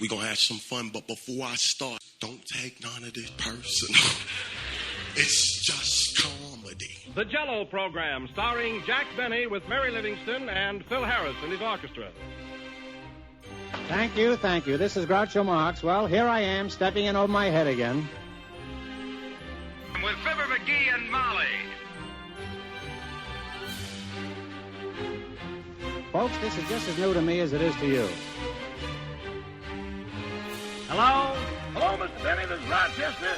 We're going to have some fun, but before I start, don't take none of this personal. It's just comedy. The Jell-O Program, starring Jack Benny with Mary Livingston and Phil Harris and his orchestra. Thank you. This is Groucho Marx. Well, here I am, stepping in over my head again. With Fibber McGee and Molly. Folks, this is just as new to me as it is to you. Hello? Hello, Mr. Benny. This is Rochester.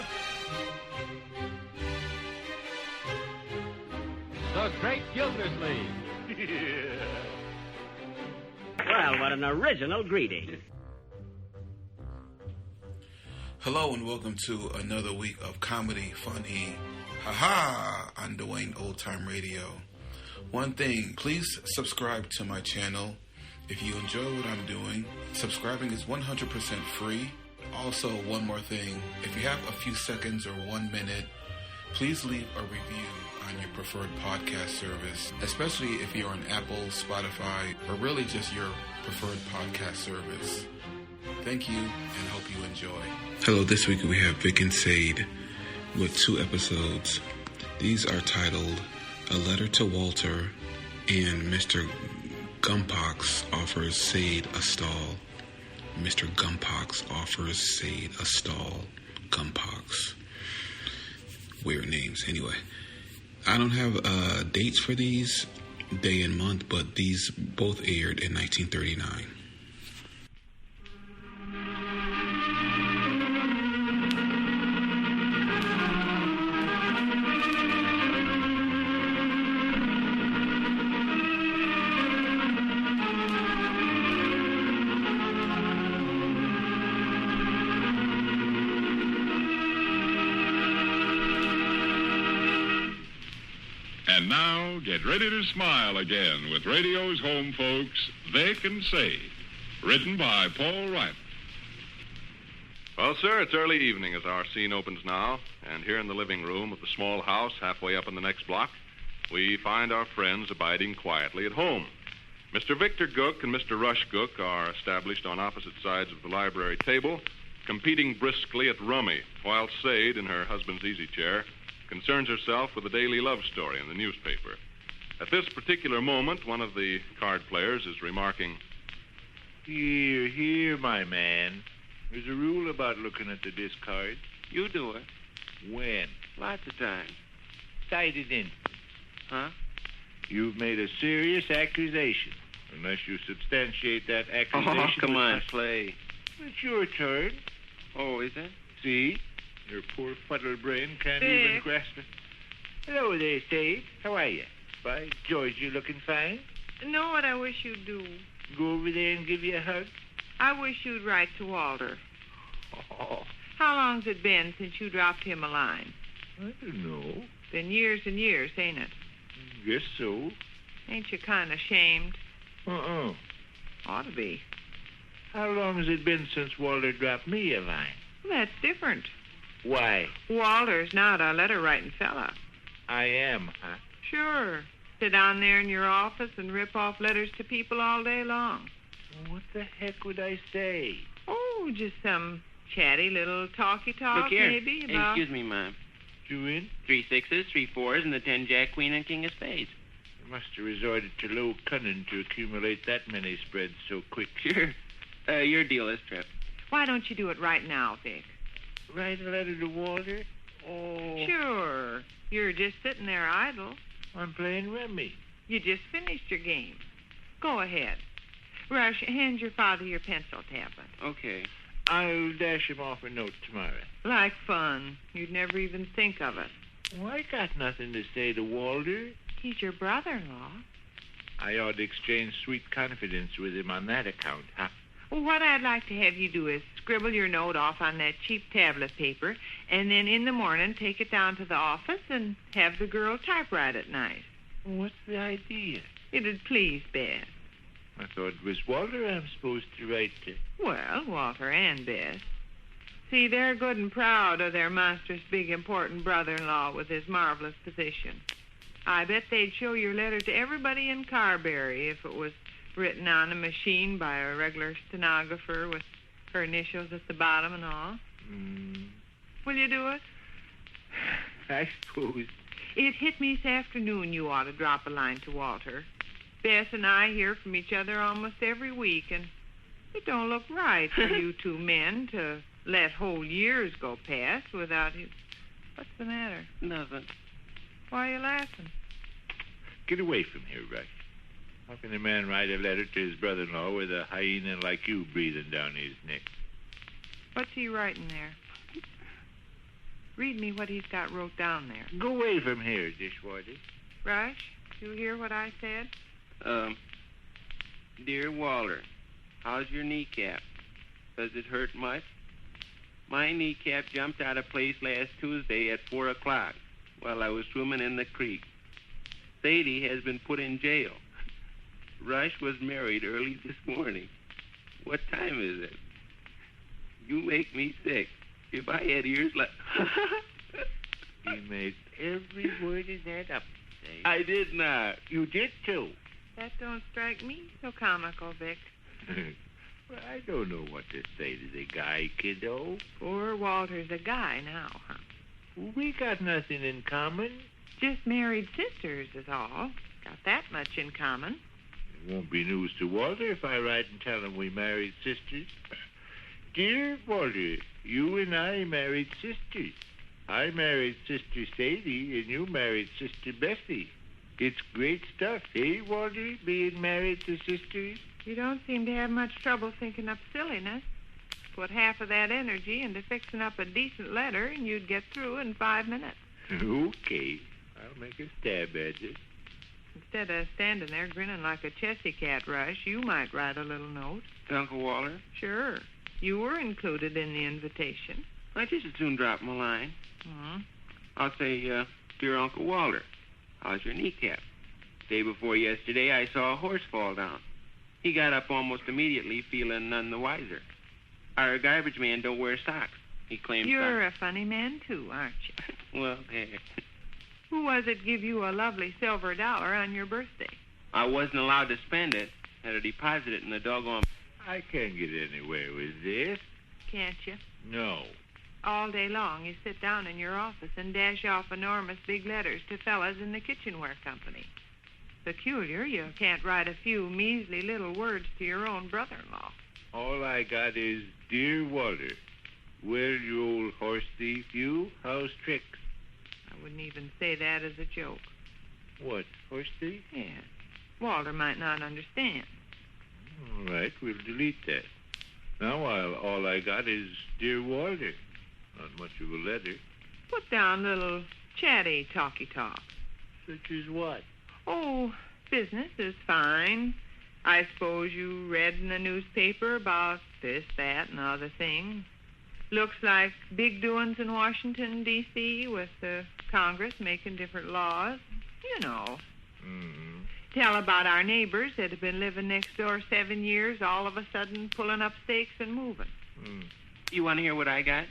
The Great Gildersleeve. Well, what an original greeting. Hello and welcome to another week of comedy, funny, haha, on Dwayne Old Time Radio. One thing, please subscribe to my channel. If you enjoy what I'm doing, subscribing is 100% free. Also, one more thing, if you have a few seconds or 1 minute, please leave a review on your preferred podcast service, especially if you're on Apple, Spotify, or really just your preferred podcast service. Thank you, and hope you enjoy. Hello, this week we have Vic and Sade with 2 episodes. These are titled A Letter to Walter and Mr. Gumpox Offers Sade a Stall. Mr. Gumpox Offers Sade a Stall. Gumpox. Weird names. Anyway, I don't have dates for these, day and month, but these both aired in 1939. And now, get ready to smile again with radio's home folks, Vic and Sade. Written by Paul Wright. Well, sir, it's early evening as our scene opens now. And here in the living room of the small house halfway up in the next block, we find our friends abiding quietly at home. Mr. Victor Gook and Mr. Rush Gook are established on opposite sides of the library table, competing briskly at rummy, while Sade, in her husband's easy chair, concerns herself with a daily love story in the newspaper. At this particular moment, one of the card players is remarking, Here, my man. There's a rule about looking at the discard. You do it. When? Lots of times. Cite it in. Huh? You've made a serious accusation. Unless you substantiate that accusation... Oh, come on, play. It's your turn. Oh, is it? See? Your poor fuddled brain can't Vic. even grasp it. Hello there, Sade. How are you? By George, you're looking fine. Know what I wish you'd do? Go over there and give you a hug. I wish you'd write to Walter. Oh, How long's it been since you dropped him a line? I don't know. Been years and years, ain't it? Guess so. Ain't you kind of ashamed? Uh-uh. Ought to be. How long has it been since Walter dropped me a line? Well, that's different. Why? Walter's not a letter-writing fella. I am, huh? Sure. Sit down there in your office and rip off letters to people all day long. What the heck would I say? Oh, just some chatty little talky-talk, Look here. maybe, Hey, about... excuse me, Mom. You in? 3 6s, 3 4s, and the 10 Jack, Queen, and King of Spades. You must have resorted to low cunning to accumulate that many spreads so quick. Sure. Your deal this trip. Why don't you do it right now, Vic? Write a letter to Walter? Oh. Sure. You're just sitting there idle. I'm playing rummy. You just finished your game. Go ahead. Rush, hand your father your pencil tablet. Okay. I'll dash him off a note tomorrow. Like fun. You'd never even think of it. Well, I got nothing to say to Walter. He's your brother-in-law. I ought to exchange sweet confidence with him on that account, huh? Well, what I'd like to have you do is scribble your note off on that cheap tablet paper, and then in the morning take it down to the office and have the girl typewrite it nice. What's the idea? It'd please Bess. I thought it was Walter I'm supposed to write to. Well, Walter and Bess. See, they're good and proud of their monstrous big important brother-in-law with his marvelous position. I bet they'd show your letter to everybody in Carberry if it was written on a machine by a regular stenographer with Her initials at the bottom and all. Will you do it? I suppose. It hit me this afternoon you ought to drop a line to Walter. Bess and I hear from each other almost every week, and it don't look right for you two men to let whole years go past without you. What's the matter? Nothing. Why are you laughing? Get away from here, Rush. How can a man write a letter to his brother-in-law with a hyena like you breathing down his neck? What's he writing there? Read me what he's got wrote down there. Go away from here, Dishwater. Rush, you hear what I said? Dear Walter, how's your kneecap? Does it hurt much? My kneecap jumped out of place last Tuesday at 4 o'clock while I was swimming in the creek. Sadie has been put in jail. Rush was married early this morning. What time is it? You make me sick. If I had ears like... You made every word of that up, Sadie. I did not. You did, too. That don't strike me so comical, Vic. Well, I don't know what to say to the guy, kiddo. Poor Walter's a guy now, huh? We got nothing in common. Just married sisters is all. Got that much in common. It won't be news to Walter if I write and tell him we married sisters. Dear Walter, you and I married sisters. I married Sister Sadie, and you married Sister Bessie. It's great stuff, eh, Walter, being married to sisters? You don't seem to have much trouble thinking up silliness. Put half of that energy into fixing up a decent letter, and you'd get through in 5 minutes. Okay. I'll make a stab at it. Instead of standing there grinning like a chessy cat, Rush, you might write a little note. To Uncle Walter? Sure. You were included in the invitation. I just as soon drop him a line. Hmm? I'll say, Dear Uncle Walter, how's your kneecap? Day before yesterday, I saw a horse fall down. He got up almost immediately, feeling none the wiser. Our garbage man don't wear socks. He claims You're a funny man, too, aren't you? Well, Who was it give you a lovely silver dollar on your birthday? I wasn't allowed to spend it. Had to deposit it in the doggone... I can't get anywhere with this. Can't you? No. All day long you sit down in your office and dash off enormous big letters to fellas in the kitchenware company. Peculiar you can't write a few measly little words to your own brother-in-law. All I got is, Dear Walter, well, you old horse thief, you, how's tricks? I wouldn't even say that as a joke. What, horse thief? Yes. Walter might not understand. All right, we'll delete that. Now all I got is Dear Walter. Not much of a letter. Put down little chatty talky talk. Such as what? Oh, business is fine. I suppose you read in the newspaper about this, that, and other thing. Looks like big doings in Washington, D.C., with the Congress making different laws. You know. Mm-hmm. Tell about our neighbors that have been living next door 7 years, all of a sudden pulling up stakes and moving. You want to hear what I got?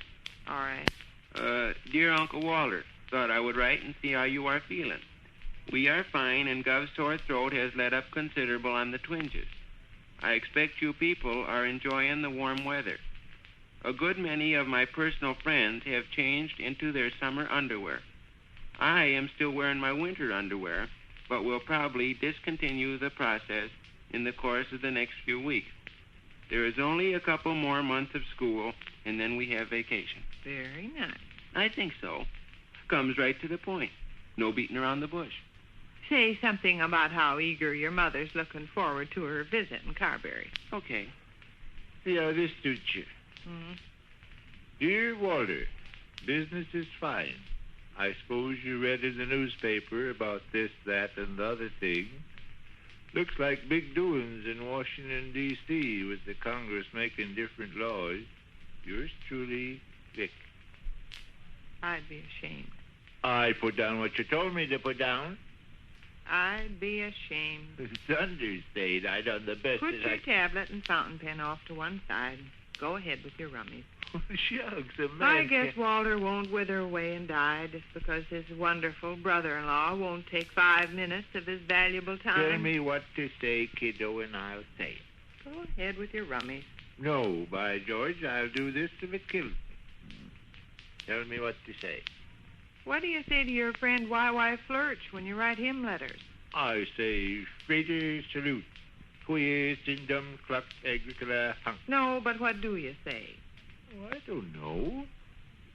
All right. Dear Uncle Walter, thought I would write and see how you are feeling. We are fine, and Gov's sore throat has let up considerable on the twinges. I expect you people are enjoying the warm weather. A good many of my personal friends have changed into their summer underwear. I am still wearing my winter underwear, but will probably discontinue the process in the course of the next few weeks. There is only a couple more months of school, and then we have vacation. Very nice. I think so. Comes right to the point. No beating around the bush. Say something about how eager your mother's looking forward to her visit in Carberry. Okay. See how this suits you. Hmm? Dear Walter, business is fine. I suppose you read in the newspaper about this, that, and the other thing. Looks like big doings in Washington, D.C., with the Congress making different laws. Yours truly, Vic. I'd be ashamed. I put down what you told me to put down. I'd be ashamed. Thunder, Sade. I done the best Put that your I... tablet and fountain pen off to one side. Go ahead with your rummies. Shucks, a man I guess can't- Walter won't wither away and die just because his wonderful brother-in-law won't take 5 minutes of his valuable time. Tell me what to say, kiddo, and I'll say it. Go ahead with your rummies. No, by George, I'll do this if it kills me. Tell me what to say. What do you say to your friend Y.Y. Flirch when you write him letters? I say, Frater salute. Quies indum cluck agricola hunk. No, but what do you say? Oh, I don't know.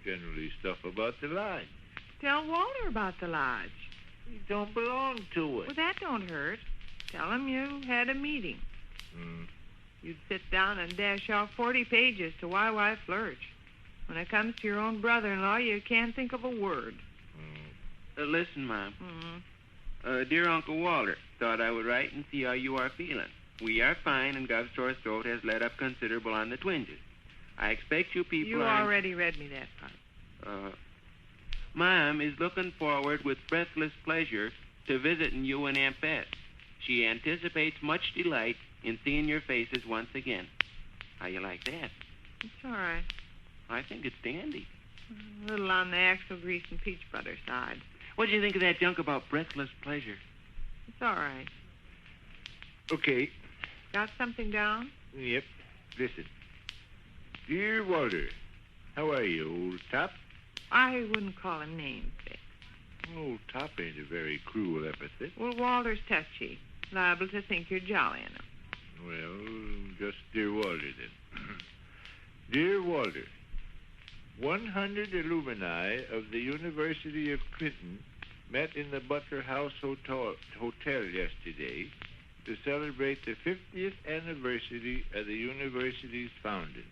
Generally stuff about the lodge. Tell Walter about the lodge. He don't belong to it. Well, that don't hurt. Tell him you had a meeting. You'd sit down and dash off 40 pages to Y.Y. Flirch. When it comes to your own brother-in-law, you can't think of a word. Listen, Mom. Dear Uncle Walter, thought I would write and see how you are feeling. We are fine, and Gov's sore throat has let up considerable on the twinges. I expect you people You already read me that part. Mom is looking forward with breathless pleasure to visiting you and Aunt Bess. She anticipates much delight in seeing your faces once again. How you like that? It's all right. I think it's dandy. A little on the axle grease and peach butter side. What do you think of that junk about breathless pleasure? It's all right. Okay. Got something down? Yep. Listen. Dear Walter, how are you, old top? I wouldn't call him names, Vic. Old top ain't a very cruel epithet. Well, Walter's touchy. Liable to think you're jollying him. Well, just dear Walter, then. Dear Walter, 100 alumni of the University of Clinton met in the Butler House Hotel yesterday to celebrate the 50th anniversary of the university's founding.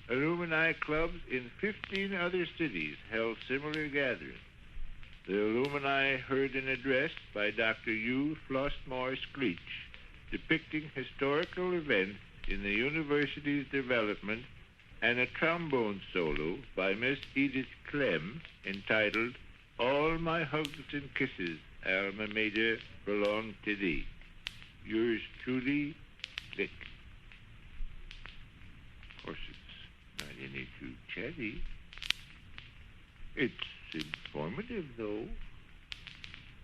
Alumni clubs in 15 other cities held similar gatherings. The alumni heard an address by Dr. U. Flossmore Screech depicting historical events in the university's development and a trombone solo by Miss Edith Clem entitled All My Hugs and Kisses, Alma Mater, Belong to Thee. Yours truly, Vic. Of course, it's not any too chatty. It's informative, though.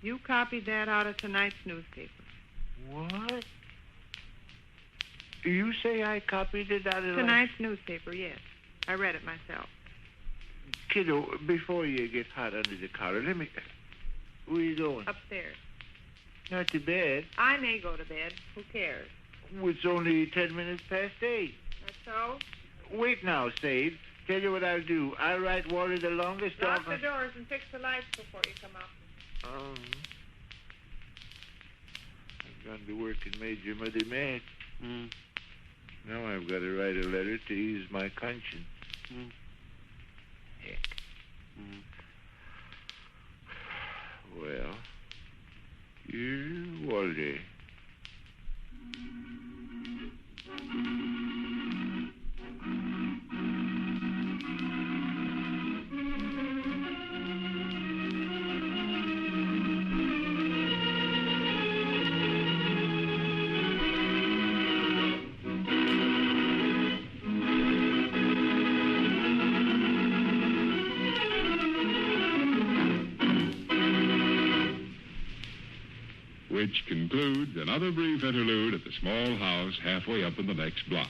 You copied that out of tonight's newspaper. What? Do you say I copied it out of Tonight's newspaper, yes. I read it myself. Kiddo, before you get hot under the collar, let me... Where are you going? Upstairs. Not to bed. I may go to bed. Who cares? Oh, it's only 10 minutes past 8. That's so? Wait now, Sade. Tell you what I'll do. I'll write Walter the longest Lock the doors and fix the lights before you come up. I've gone to work and made your mother mad. Now I've got to write a letter to ease my conscience. Heck. Well, dear Walter. Which concludes another brief interlude at the small house halfway up in the next block.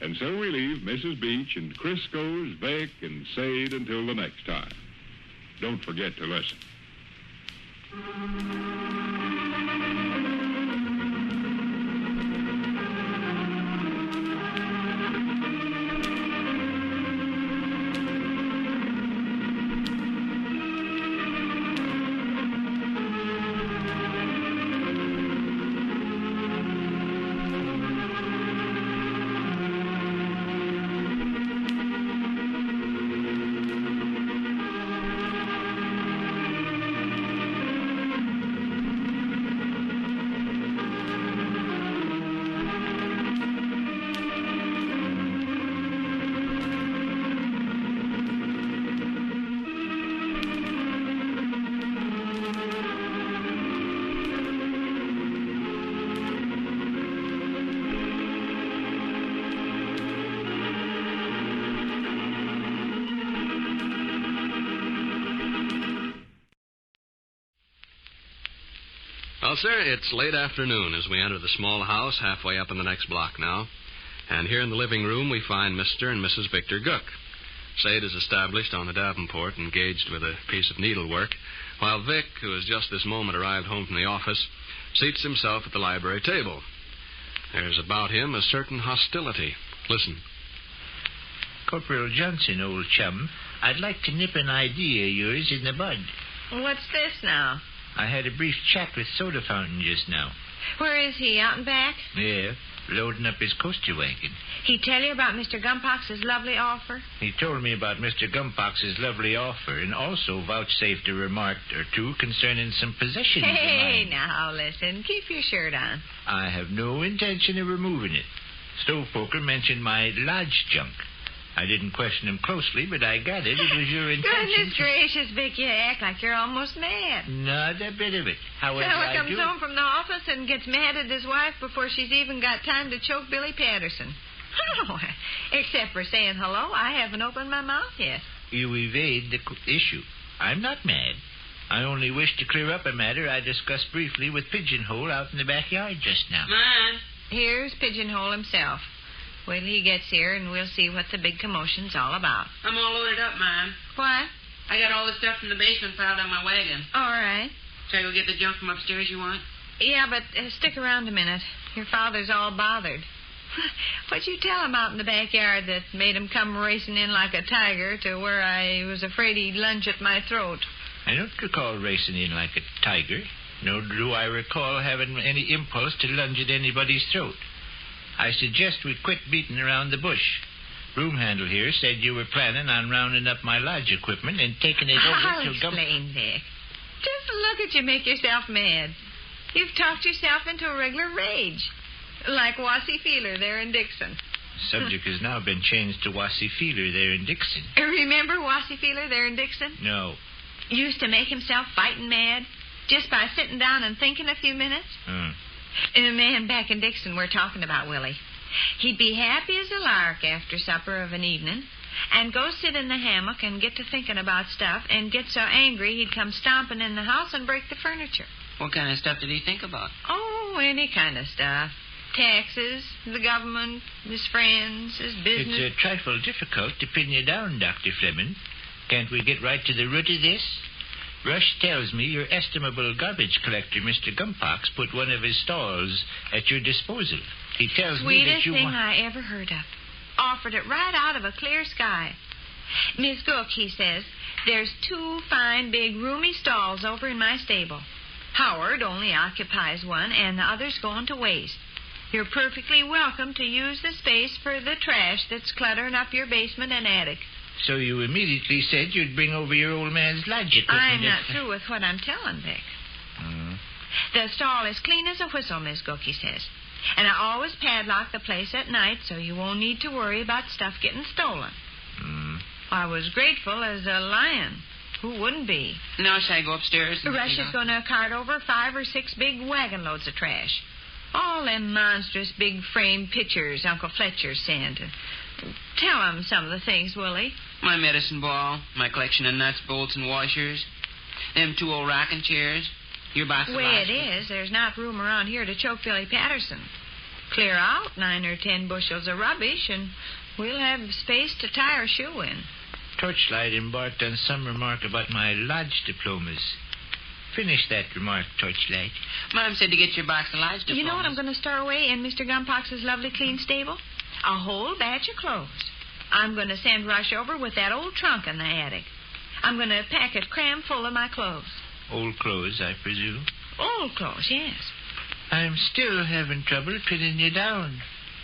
And so we leave Mrs. Beach and Crisco's, Vic and Sade until the next time. Don't forget to listen. Well, sir, it's late afternoon as we enter the small house halfway up in the next block now. And here in the living room, we find Mr. and Mrs. Victor Gook. Sade is established on the Davenport, engaged with a piece of needlework, while Vic, who has just this moment arrived home from the office, seats himself at the library table. There's about him a certain hostility. Listen. Corporal Johnson, old chum, I'd like to nip an idea of yours in the bud. What's this now? I had a brief chat with Soda Fountain just now. Where is he, out and back? Yeah, loading up his coaster wagon. He tell you about Mr. Gumpox's lovely offer? He told me about Mr. Gumpox's lovely offer and also vouchsafed a remark or two concerning some possessions of mine. Hey, now, listen. Keep your shirt on. I have no intention of removing it. Stovepoker mentioned my lodge junk. I didn't question him closely, but I gathered it was your intention. Goodness gracious, Vic, you act like you're almost mad. Not a bit of it. However, Fella comes home from the office and gets mad at his wife before she's even got time to choke Billy Patterson. Except for saying hello, I haven't opened my mouth yet. You evade the issue. I'm not mad. I only wish to clear up a matter I discussed briefly with Pigeonhole out in the backyard just now. Man. Here's Pigeonhole himself. Wait till he gets here, and we'll see what the big commotion's all about. I'm all loaded up, Mom. What? I got all the stuff from the basement piled on my wagon. All right. Shall I go get the junk from upstairs you want? Yeah, but stick around a minute. Your father's all bothered. What'd you tell him out in the backyard that made him come racing in like a tiger to where I was afraid he'd lunge at my throat? I don't recall racing in like a tiger, nor do I recall having any impulse to lunge at anybody's throat. I suggest we quit beating around the bush. Broomhandle here said you were planning on rounding up my lodge equipment and taking it over I'll to explain, Vic. Just look at you make yourself mad. You've talked yourself into a regular rage. Like Wassy Feeler there in Dixon. Subject has now been changed to Wassy Feeler there in Dixon. Remember Wassy Feeler there in Dixon? No. Used to make himself fighting mad just by sitting down and thinking a few minutes. And a man back in Dixon we're talking about, Willie. He'd be happy as a lark after supper of an evening and go sit in the hammock and get to thinking about stuff and get so angry he'd come stomping in the house and break the furniture. What kind of stuff did he think about? Oh, any kind of stuff. Taxes, the government, his friends, his business. It's a trifle difficult to pin you down, Dr. Fleming. Can't we get right to the root of this? Rush tells me your estimable garbage collector, Mr. Gumpox, put one of his stalls at your disposal. He tells me that you Sweetest thing I ever heard of. Offered it right out of a clear sky. Miss Gook, he says, there's 2 fine, big, roomy stalls over in my stable. Howard only occupies one, and the other's going to waste. You're perfectly welcome to use the space for the trash that's cluttering up your basement and attic. So you immediately said you'd bring over your old man's lodge equipment. I'm not through with what I'm telling, Vic. The stall is clean as a whistle, Miss Gook, he says. And I always padlock the place at night so you won't need to worry about stuff getting stolen. I was grateful as a lion. Who wouldn't be? Now shall I go upstairs? Rush is going to cart over 5 or 6 big wagon loads of trash. All them monstrous big frame pictures Uncle Fletcher sent. Tell him some of the things, Willie. My medicine ball, my collection of nuts, bolts, and washers. Them 2 old rocking chairs. Your box of way it is, there's not room around here to choke Billy Patterson. Clear out 9 or 10 bushels of rubbish, and we'll have space to tie our shoe in. Torchlight embarked on some remark about my lodge diplomas. Finish that remark, Torchlight. Mom said to get your box of lodge diplomas. You know what I'm going to store away in Mr. Gumpox's lovely clean stable? A whole batch of clothes. I'm going to send Rush over with that old trunk in the attic. I'm going to pack it cram full of my clothes. Old clothes, I presume? Old clothes, yes. I'm still having trouble pinning you down.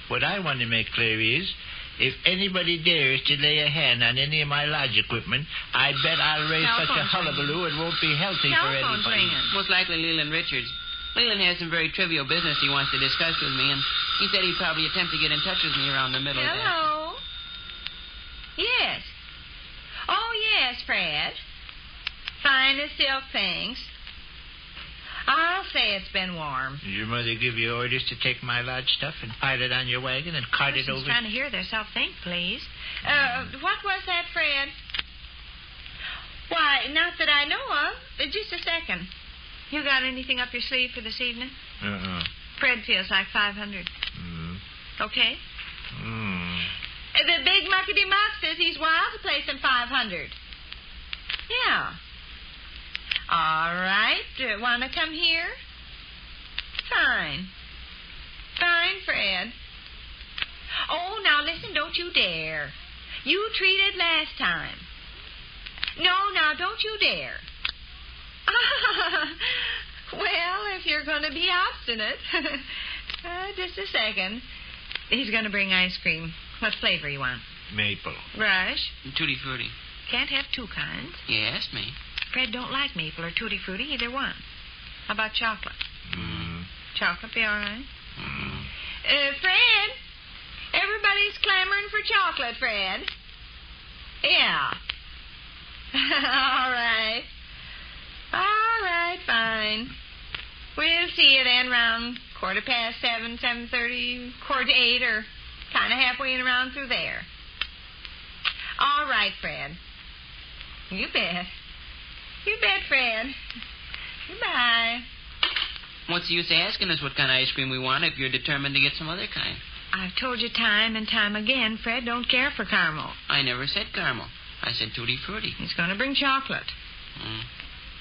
What I want to make clear is, if anybody dares to lay a hand on any of my lodge equipment, I bet I'll raise such a hullabaloo it won't be healthy for anybody. Most likely Leland Richards. Leland has some very trivial business he wants to discuss with me, and he said he'd probably attempt to get in touch with me around the middle of the day. Hello? Yes. Oh, yes, Fred. Fine as silk, thanks. I'll say it's been warm. Did your mother give you orders to take my lodge stuff and pile it on your wagon and cart it over? Trying to hear themselves think, please. What was that, Fred? Why, not that I know of. Just a second. You got anything up your sleeve for this evening? Uh-uh. Fred feels like 500. Mm. Okay? The big muckety-muck says he's wild to play some 500. Yeah. All right. Want to come here? Fine. Fine, Fred. Oh, now listen, don't you dare. You treated last time. No, now don't you dare. Well, if you're going to be obstinate. Just a second. He's going to bring ice cream. What flavor you want? Maple. Rush? Tutti Frutti. Can't have two kinds. Yes, me. Fred don't like maple or tutti frutti, either one. How about chocolate? Chocolate be all right? Fred, everybody's clamoring for chocolate, Fred. Yeah. All right. All right, fine. We'll see you then around 7:15, 7:30, 7:45, or kind of halfway in around through there. All right, Fred. You bet. You bet, Fred. Goodbye. What's the use of asking us what kind of ice cream we want if you're determined to get some other kind? I've told you time and time again, Fred don't care for caramel. I never said caramel. I said Tutti Frutti. He's going to bring chocolate.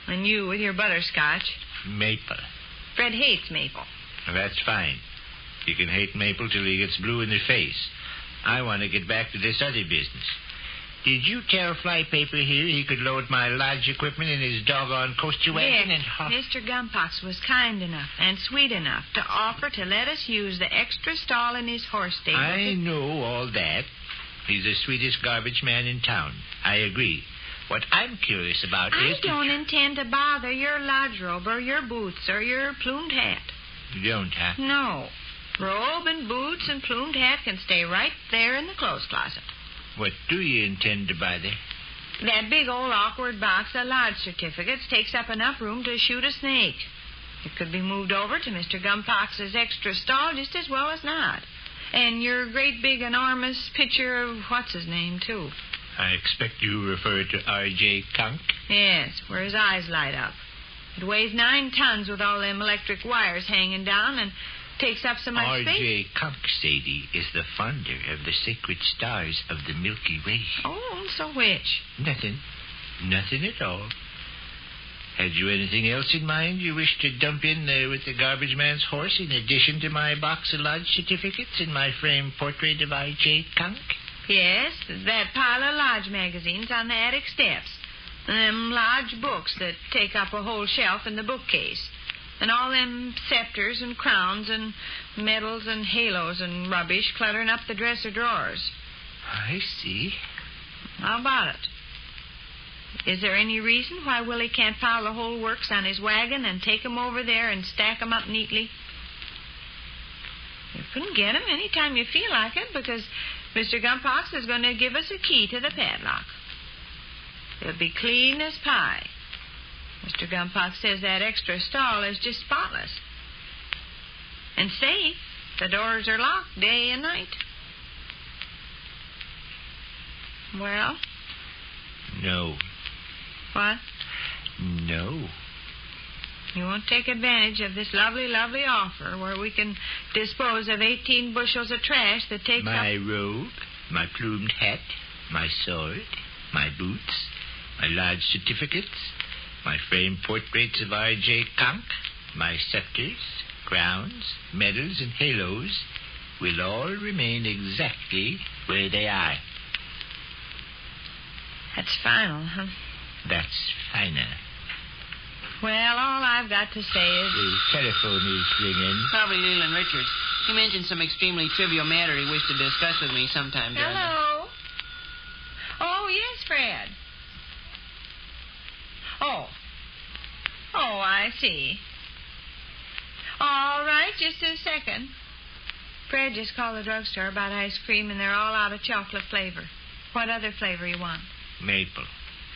And you with your butterscotch. Maple. Fred hates maple. That's fine. You can hate maple till he gets blue in the face. I want to get back to this other business. Did you tell Flypaper here he could load my lodge equipment in his doggone coaster wagon? Yes, Mr. Gumpox was kind enough and sweet enough to offer to let us use the extra stall in his horse stable. I know all that. He's the sweetest garbage man in town. I agree. What I'm curious about is... I don't intend to bother your lodge robe or your boots or your plumed hat. You don't, huh? No. Robe and boots and plumed hat can stay right there in the clothes closet. What do you intend to bother? That big old awkward box of lodge certificates takes up enough room to shoot a snake. It could be moved over to Mr. Gumpox's extra stall just as well as not. And your great big enormous picture of what's-his-name, too. I expect you refer to R.J. Kunk? Yes, where his eyes light up. It weighs 9 tons with all them electric wires hanging down and takes up so much space. R.J. Kunk, Sadie, is the founder of the sacred stars of the Milky Way. Oh, so which? Nothing. Nothing at all. Had you anything else in mind you wished to dump in there with the garbage man's horse in addition to my box of lodge certificates and my framed portrait of R.J. Kunk? Yes, that pile of lodge magazines on the attic steps. And them lodge books that take up a whole shelf in the bookcase. And all them scepters and crowns and medals and halos and rubbish cluttering up the dresser drawers. I see. How about it? Is there any reason why Willie can't pile the whole works on his wagon and take 'em over there and stack 'em up neatly? You can get 'em any time you feel like it because Mr. Gumpox is going to give us a key to the padlock. It'll be clean as pie. Mr. Gumpox says that extra stall is just spotless. And safe. The doors are locked day and night. Well? No. What? No. You won't take advantage of this lovely, lovely offer where we can dispose of 18 bushels of trash that takes my robe, my plumed hat, my sword, my boots, my lodge certificates, my framed portraits of R.J. Kunk, my scepters, crowns, medals, and halos will all remain exactly where they are. That's final, huh? That's finer. Well, all I've got to say is... The telephone is ringing. Probably Leland Richards. He mentioned some extremely trivial matter he wished to discuss with me sometime during Hello? Oh, yes, Fred. Oh, I see. All right, just a second. Fred just called the drugstore about ice cream, and they're all out of chocolate flavor. What other flavor you want? Maple.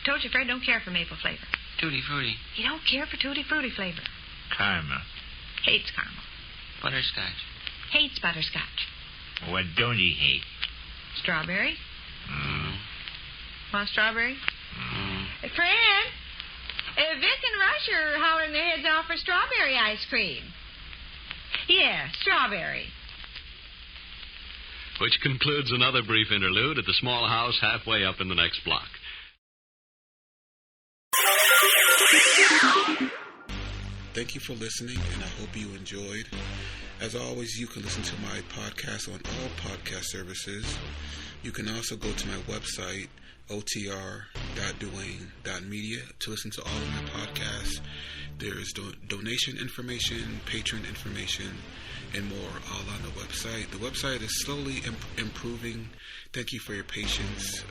Told you Fred don't care for maple flavor. Tutti Frutti. He don't care for tutti frutti flavor. Caramel. Hates caramel. Butterscotch. Hates butterscotch. What don't he hate? Strawberry. Want strawberry? Fred, Vic and Rush are hollering their heads off for strawberry ice cream. Yeah, strawberry. which concludes another brief interlude at the small house halfway up in the next block. Thank you for listening, and I hope you enjoyed. As always, you can listen to my podcast on all podcast services. You can also go to my website, otr.duane.media, to listen to all of my podcasts. There is donation information, patron information, and more all on the website. The website is slowly improving. Thank you for your patience.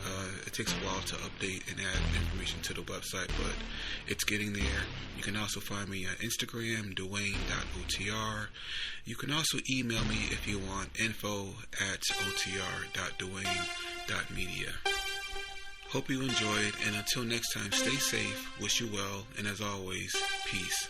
It takes a while to update and add information to the website, but it's getting there. You can also find me on Instagram, Duane.otr. You can also email me if you want, info@otr.duane.media. Hope you enjoyed, and until next time, stay safe, wish you well, and as always, peace.